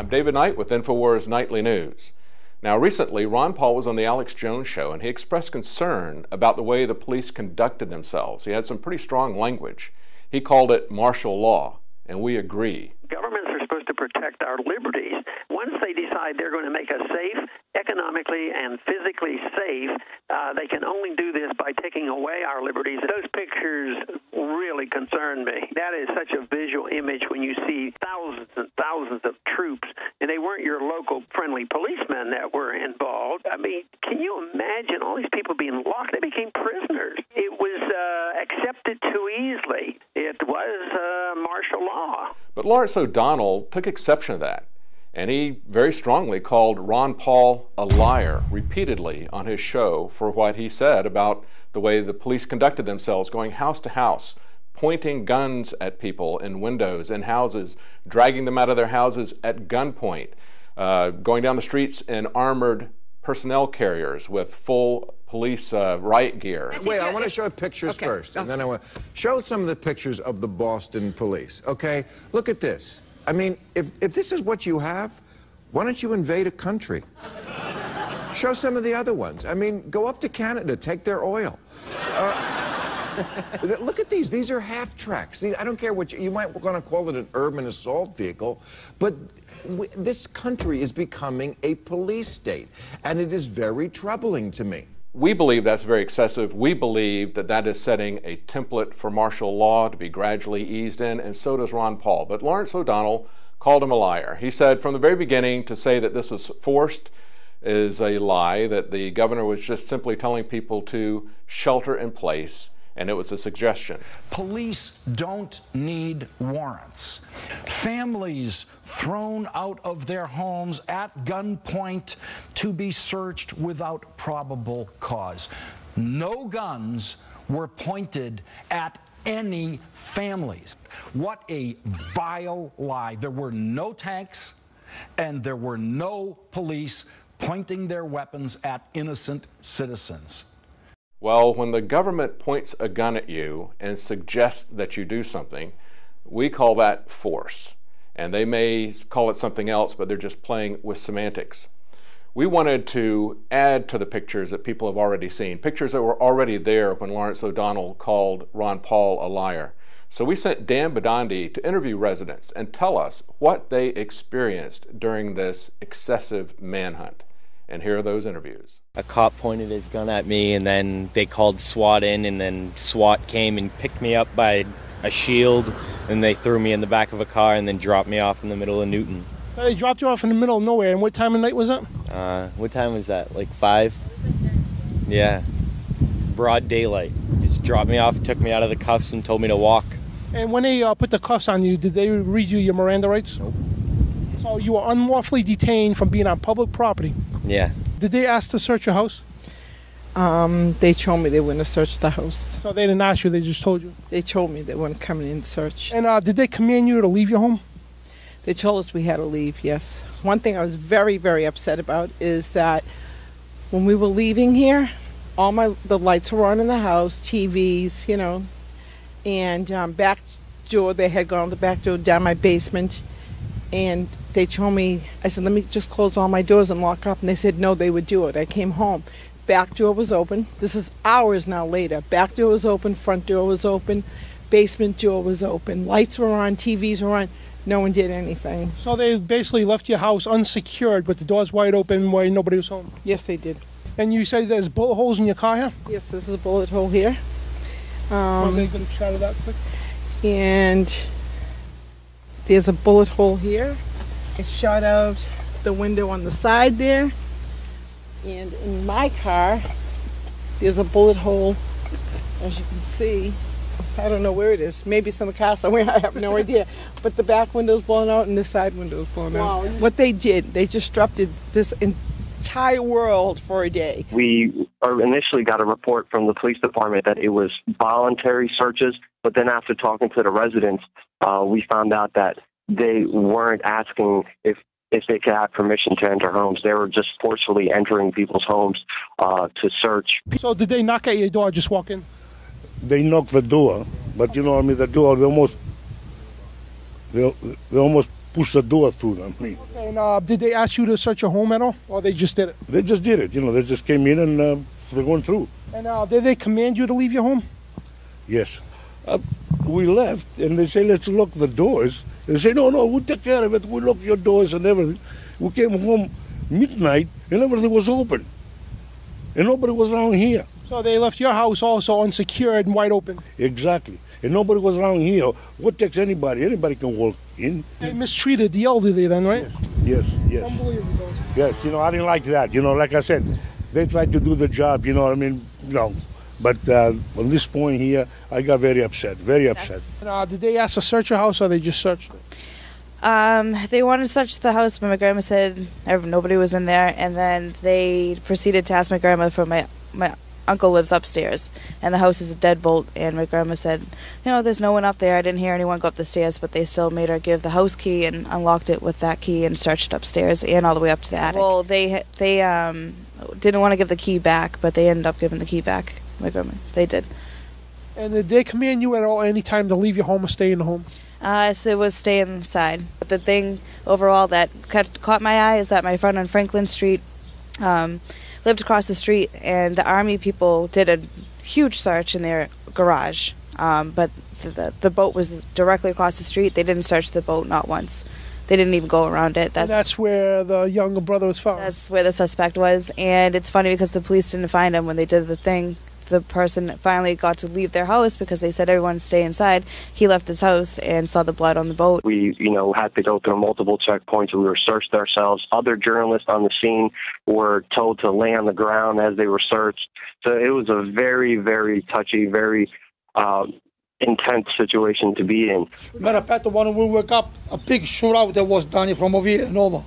I'm David Knight with InfoWars Nightly News. Now, recently, Ron Paul was on the Alex Jones show, and he expressed concern about the way the police conducted themselves. He had some pretty strong language. He called it martial law, and we agree. Governments are supposed to protect our liberties. Once they decide they're going to make us safe, economically and physically safe, they can only do this by taking away our liberties. Those pictures really concern me. That is such a visual image when you see thousands and thousands of troops, and they weren't your local friendly policemen that were involved. I mean, can you imagine all these people being locked? They became prisoners. It was accepted too easily. It was martial law. But Lawrence O'Donnell took exception to that, and he very strongly called Ron Paul a liar repeatedly on his show for what he said about the way the police conducted themselves, going house to house, pointing guns at people in windows in houses, dragging them out of their houses at gunpoint, going down the streets in armored personnel carriers with full police riot gear. Wait, I want to show pictures first, and then I want to show some of the pictures of the Boston police, okay? Look at this. I mean, if this is what you have, why don't you invade a country? Show some of the other ones. I mean, go up to Canada, take their oil. Look at these. These are half-tracks. I don't care what you might want to call it, an urban assault vehicle, but this country is becoming a police state, and it is very troubling to me. We believe that's very excessive. We believe that that is setting a template for martial law to be gradually eased in, and so does Ron Paul. But Lawrence O'Donnell called him a liar. He said from the very beginning to say that this was forced is a lie, that the governor was just simply telling people to shelter in place, and it was a suggestion. Police don't need warrants. Families thrown out of their homes at gunpoint to be searched without probable cause. No guns were pointed at any families. What a vile lie. There were no tanks, and there were no police pointing their weapons at innocent citizens. Well, when the government points a gun at you and suggests that you do something, we call that force. And they may call it something else, but they're just playing with semantics. We wanted to add to the pictures that people have already seen, pictures that were already there when Lawrence O'Donnell called Ron Paul a liar. So we sent Dan Badandi to interview residents and tell us what they experienced during this excessive manhunt. And here are those interviews. A cop pointed his gun at me, and then they called SWAT in, and then SWAT came and picked me up by a shield, and they threw me in the back of a car and then dropped me off in the middle of Newton. So they dropped you off in the middle of nowhere, and what time of night was that? What time was that, like 5? Yeah, broad daylight. Just dropped me off, took me out of the cuffs, and told me to walk. And when they put the cuffs on you, did they read you your Miranda rights? Nope. So you were unlawfully detained from being on public property? Yeah. Did they ask to search your house? They told me they wouldn't search the house. So they didn't ask you, they just told you? They told me they weren't coming in to search. And did they command you to leave your home? They told us we had to leave, yes. One thing I was very, very upset about is that when we were leaving here, the lights were on in the house, TVs, you know, and back door, they had gone the back door down my basement. And they told me, I said, let me just close all my doors and lock up. And they said, no, they would do it. I came home. Back door was open. This is hours now later. Back door was open, front door was open, basement door was open. Lights were on, TVs were on. No one did anything. So they basically left your house unsecured, but the doors wide open where nobody was home? Yes, they did. And you say there's bullet holes in your car here? Yes, this is a bullet hole here. Are they going to shot it out quick? And there's a bullet hole here. It shot out the window on the side there. And in my car, there's a bullet hole, as you can see. I don't know where it is. Maybe it's in the car somewhere. I have no idea. But the back window's blown out and the side window's blown out. What they did, they disrupted this entire world for a day. We initially got a report from the police department that it was voluntary searches, but then after talking to the residents, we found out that they weren't asking if they could have permission to enter homes. They were just forcefully entering people's homes to search. So did they knock at your door or just walk in? They knocked the door, but you know what I mean, the door, they almost push the door through them. And did they ask you to search your home at all, or they just did it? They just did it. They just came in and they're going through. And did they command you to leave your home? Yes. We left, and they say, let's lock the doors. They say, no, we'll take care of it. We'll lock your doors and everything. We came home midnight, and everything was open. And nobody was around here. So they left your house also unsecured and wide open? Exactly. And nobody was around here. What takes anybody? Anybody can walk in. They mistreated the elderly then, right? Yes. Unbelievable. Yes, I didn't like that. Like I said, they tried to do the job, But on this point here, I got very upset. And, did they ask to search your house, or they just searched it? They wanted to search the house, but my grandma said nobody was in there, and then they proceeded to ask my grandma for my uncle lives upstairs, and the house is a deadbolt, and my grandma said, there's no one up there. I didn't hear anyone go up the stairs, but they still made her give the house key and unlocked it with that key and searched upstairs and all the way up to the attic. Well, they didn't want to give the key back, but they ended up giving the key back. My grandma, they did. And did they command you at all any time to leave your home or stay in the home? So it was stay inside. But the thing overall that caught my eye is that my friend on Franklin Street lived across the street, and the Army people did a huge search in their garage. But the boat was directly across the street. They didn't search the boat, not once. They didn't even go around it. And that's where the younger brother was found? That's where the suspect was. And it's funny because the police didn't find him when they did the thing. The person finally got to leave their house because they said everyone stay inside. He left his house and saw the blood on the boat. We, had to go through multiple checkpoints. We were searched ourselves. Other journalists on the scene were told to lay on the ground as they were searched. So it was a very, very touchy, very intense situation to be in. Matter of fact, when we woke up, a big shootout that was done from over here and over.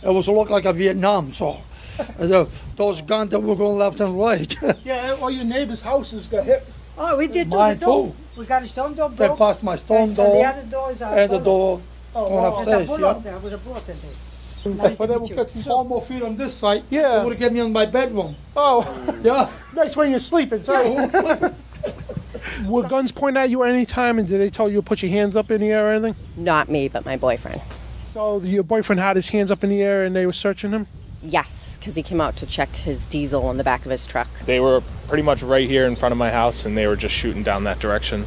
It was looked like a Vietnam, so. Those guns that were going left and right. Yeah, all your neighbors' houses got hit. Oh, we did Mine too. We got a storm door They broke. passed my storm door the other doors are and the door Oh, going upstairs. There was a broken thing. If I never put 4 more feet on this side, Yeah. they would have get me in my bedroom. Oh, Yeah. nice when you're sleeping, sorry. Were guns pointed at you any time, and did they tell you to put your hands up in the air or anything? Not me, but my boyfriend. So your boyfriend had his hands up in the air and they were searching him? Yes, because he came out to check his diesel in the back of his truck. They were pretty much right here in front of my house, and they were just shooting down that direction.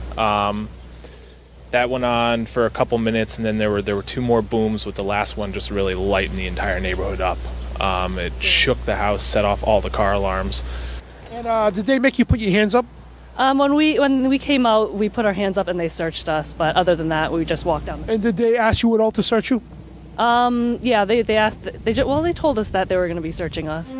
That went on for a couple minutes, and then there were 2 more booms, with the last one just really lighting the entire neighborhood up. It shook the house, set off all the car alarms. And did they make you put your hands up? When we came out, we put our hands up and they searched us. But other than that, we just walked down. And did they ask you at all to search you? Yeah, they asked. They told us that they were going to be searching us.